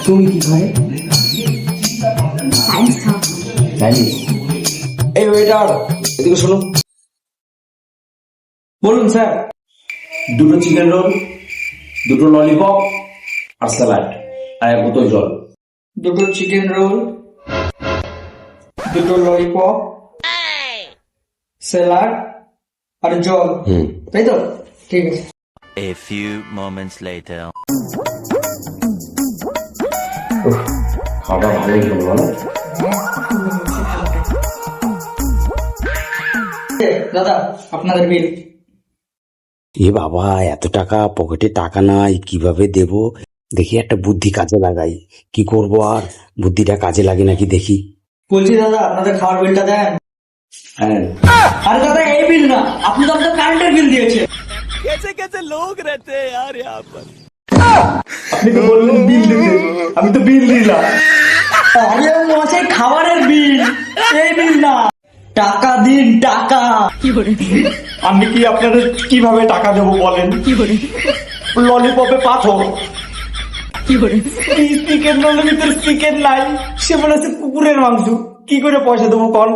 তুমি কি করে? জানি। এই ওয়েটার, এদিকে শোনো। বলুন স্যার। দুটো চিকেন রোল, দুটো ললিপপ আর স্যালাড আর এক বোতল জল। দুটো চিকেন রোল, দুটো ললিপপ, স্যালাড আর জল, তাই তো? ঠিক আছে। A few moments later. খাওয়াটা ভালোই হলো বলো। দাদা আপনাদের বিল। এ বাবা, এত টাকা পকেটে, টাকা নাই, কিভাবে দেব? দেখি একটা বুদ্ধি কাজে লাগাই। কি করব আর, বুদ্ধিটা কাজে লাগে নাকি দেখি। বলছি দাদা আপনাদের খাওয়ার বিলটা দেন। হ্যাঁ, আরে দাদা এই বিল না, আপনি তো আমাদের কারেন্টের বিল দিয়েছেন। আপনি তো বললেন বিল দিতে, আমি তো বিল দিলাম। আরে মশাই খাবারের বিল, এই বিল না। টাকা দিন টাকা। আমি কি আপনাদের কিভাবে টাকা দেবো বলেন? ললিপপে পাথর, চিকেন রোলের ভিতরে চিকেন নাই, সে বলেছে কুকুরের মাংস, কি করে পয়সা দেবো কন?